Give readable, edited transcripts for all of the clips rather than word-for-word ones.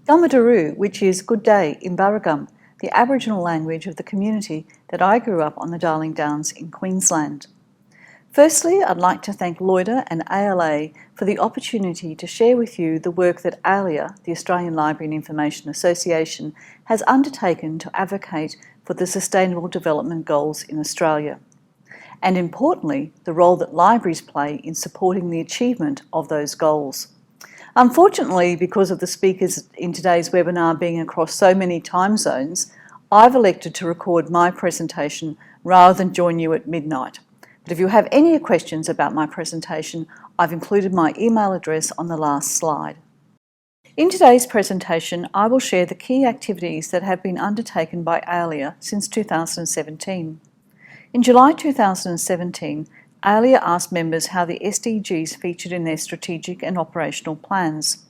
Gummaduru, which is good day in Barragum, the Aboriginal language of the community that I grew up on the Darling Downs in Queensland. Firstly, I'd like to thank Loida and ALA for the opportunity to share with you the work that ALIA, the Australian Library and Information Association, has undertaken to advocate for the Sustainable Development Goals in Australia, and importantly, the role that libraries play in supporting the achievement of those goals. Unfortunately, because of the speakers in today's webinar being across so many time zones, I've elected to record my presentation rather than join you at midnight. But if you have any questions about my presentation, I've included my email address on the last slide. In today's presentation, I will share the key activities that have been undertaken by ALIA since 2017. In July 2017, ALIA asked members how the SDGs featured in their strategic and operational plans.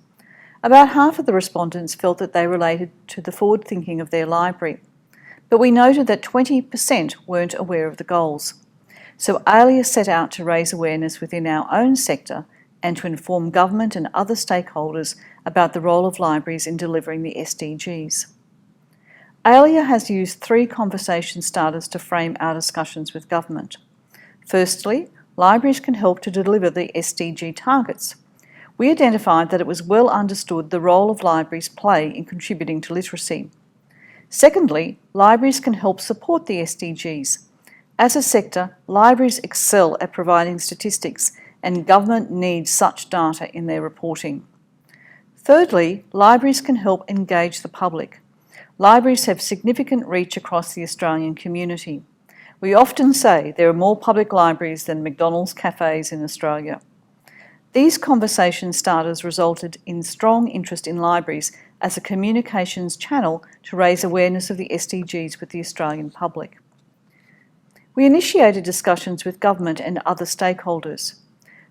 About half of the respondents felt that they related to the forward thinking of their library, but we noted that 20% weren't aware of the goals. So ALIA set out to raise awareness within our own sector and to inform government and other stakeholders about the role of libraries in delivering the SDGs. ALIA has used 3 conversation starters to frame our discussions with government. Firstly, libraries can help to deliver the SDG targets. We identified that it was well understood the role of libraries play in contributing to literacy. Secondly, libraries can help support the SDGs. As a sector, libraries excel at providing statistics, and government needs such data in their reporting. Thirdly, libraries can help engage the public. Libraries have significant reach across the Australian community. We often say there are more public libraries than McDonald's cafes in Australia. These conversation starters resulted in strong interest in libraries as a communications channel to raise awareness of the SDGs with the Australian public. We initiated discussions with government and other stakeholders.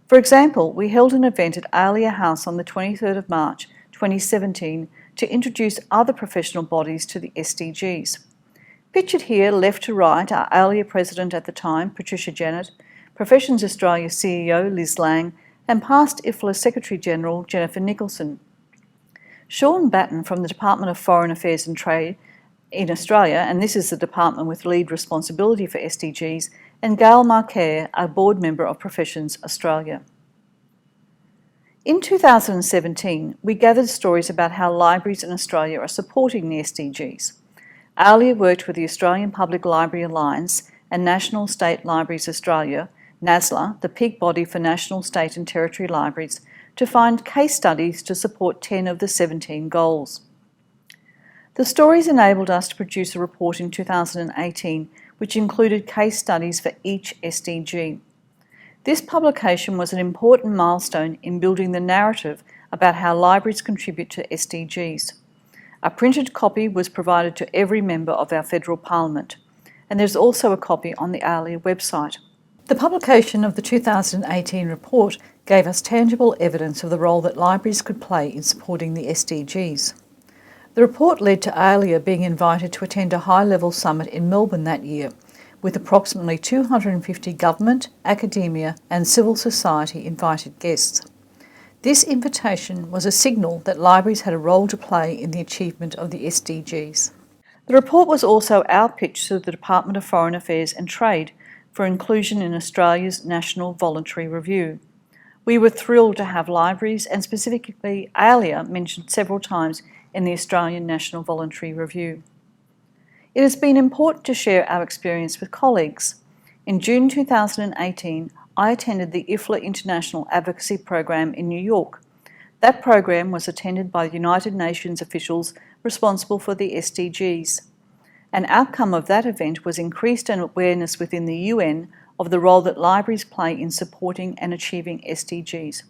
For example, we held an event at ALIA House on the 23rd of March 2017 to introduce other professional bodies to the SDGs. Pictured here, left to right, are ALIA President at the time, Patricia Janet, Professions Australia CEO, Liz Lang, and past IFLA Secretary-General, Jennifer Nicholson. Sean Batten from the Department of Foreign Affairs and Trade in Australia, and this is the department with lead responsibility for SDGs, and Gail Marquare, a board member of Professions Australia. In 2017, we gathered stories about how libraries in Australia are supporting the SDGs. ALIA worked with the Australian Public Library Alliance and National State Libraries Australia, NASLA, the peak body for national, state and territory libraries, to find case studies to support 10 of the 17 goals. The stories enabled us to produce a report in 2018 which included case studies for each SDG. This publication was an important milestone in building the narrative about how libraries contribute to SDGs. A printed copy was provided to every member of our federal parliament, and there's also a copy on the ALIA website. The publication of the 2018 report gave us tangible evidence of the role that libraries could play in supporting the SDGs. The report led to ALIA being invited to attend a high-level summit in Melbourne that year, with approximately 250 government, academia and civil society invited guests. This invitation was a signal that libraries had a role to play in the achievement of the SDGs. The report was also our pitch to the Department of Foreign Affairs and Trade for inclusion in Australia's National Voluntary Review. We were thrilled to have libraries, and specifically ALIA, mentioned several times in the Australian National Voluntary Review. It has been important to share our experience with colleagues. In June 2018, I attended the IFLA International Advocacy Program in New York. That program was attended by United Nations officials responsible for the SDGs. An outcome of that event was increased awareness within the UN of the role that libraries play in supporting and achieving SDGs.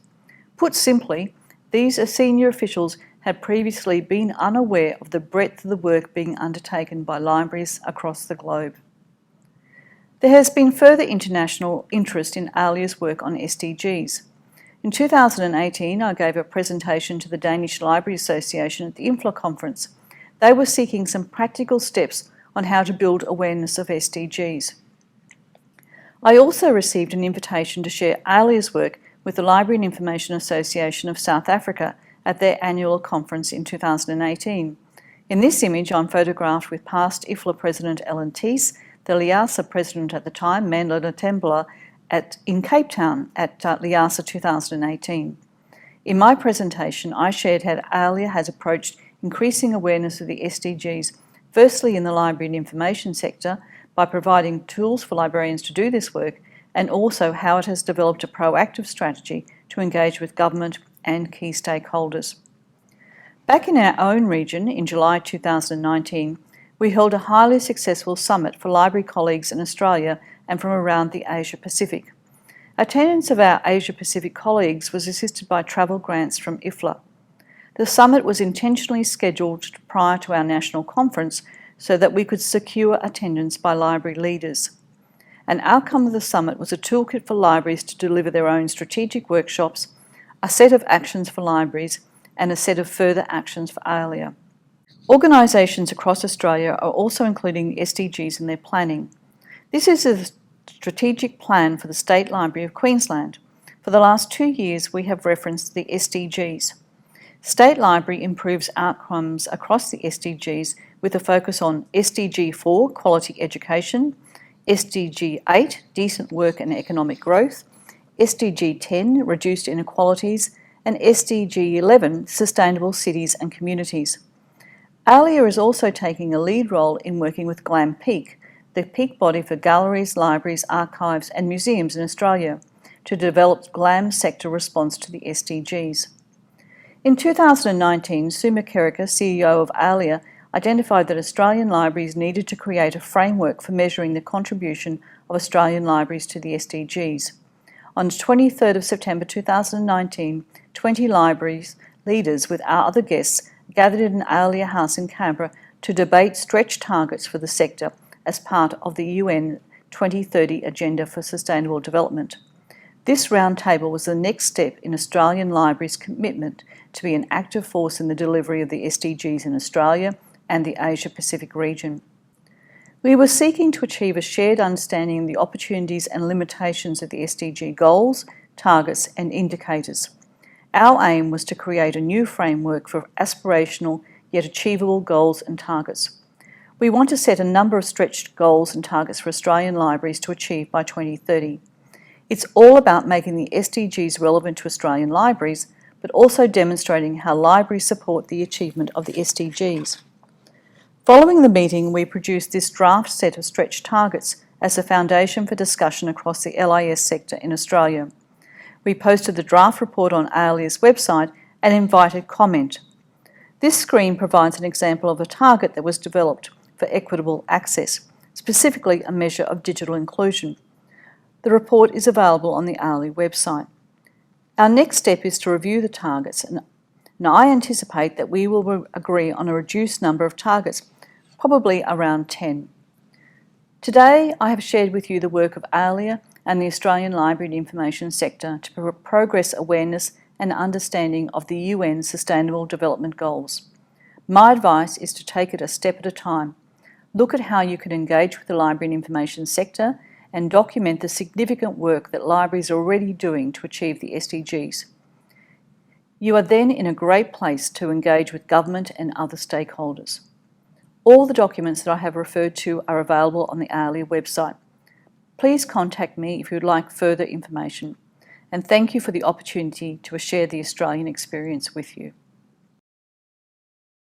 Put simply, these senior officials had previously been unaware of the breadth of the work being undertaken by libraries across the globe. There has been further international interest in ALIA's work on SDGs. In 2018, I gave a presentation to the Danish Library Association at the IFLA conference. They were seeking some practical steps on how to build awareness of SDGs. I also received an invitation to share ALIA's work with the Library and Information Association of South Africa at their annual conference in 2018. In this image, I'm photographed with past IFLA President Ellen Thies, the LIASA President at the time, Mandla Tembla, in Cape Town at LIASA 2018. In my presentation, I shared how ALIA has approached increasing awareness of the SDGs, firstly in the library and information sector, by providing tools for librarians to do this work, and also how it has developed a proactive strategy to engage with government and key stakeholders. Back in our own region, in July 2019, we held a highly successful summit for library colleagues in Australia and from around the Asia Pacific. Attendance of our Asia Pacific colleagues was assisted by travel grants from IFLA. The summit was intentionally scheduled prior to our national conference so that we could secure attendance by library leaders. An outcome of the summit was a toolkit for libraries to deliver their own strategic workshops, a set of actions for libraries, and a set of further actions for ALIA. Organisations across Australia are also including the SDGs in their planning. This is a strategic plan for the State Library of Queensland. For the last 2 years, we have referenced the SDGs. State Library improves outcomes across the SDGs with a focus on SDG 4, quality education, SDG 8, decent work and economic growth, SDG 10, reduced inequalities, and SDG 11, sustainable cities and communities. ALIA is also taking a lead role in working with GLAM Peak, the peak body for galleries, libraries, archives and museums in Australia, to develop GLAM's sector response to the SDGs. In 2019, Sue McKerricker, CEO of ALIA, identified that Australian libraries needed to create a framework for measuring the contribution of Australian libraries to the SDGs. On 23rd of September 2019, 20 libraries leaders with our other guests gathered in ALIA House in Canberra to debate stretch targets for the sector as part of the UN 2030 Agenda for Sustainable Development. This roundtable was the next step in Australian libraries' commitment to be an active force in the delivery of the SDGs in Australia and the Asia Pacific region. We were seeking to achieve a shared understanding of the opportunities and limitations of the SDG goals, targets and indicators. Our aim was to create a new framework for aspirational yet achievable goals and targets. We want to set a number of stretched goals and targets for Australian libraries to achieve by 2030. It's all about making the SDGs relevant to Australian libraries, but also demonstrating how libraries support the achievement of the SDGs. Following the meeting, we produced this draft set of stretch targets as a foundation for discussion across the LIS sector in Australia. We posted the draft report on ALIA's website and invited comment. This screen provides an example of a target that was developed for equitable access, specifically a measure of digital inclusion. The report is available on the ALIA website. Our next step is to review the targets, and I anticipate that we will agree on a reduced number of targets, probably around 10. Today, I have shared with you the work of ALIA and the Australian Library and Information sector to progress awareness and understanding of the UN Sustainable Development Goals. My advice is to take it a step at a time. Look at how you can engage with the library and information sector and document the significant work that libraries are already doing to achieve the SDGs. You are then in a great place to engage with government and other stakeholders. All the documents that I have referred to are available on the ALIA website. Please contact me if you would like further information, and thank you for the opportunity to share the Australian experience with you.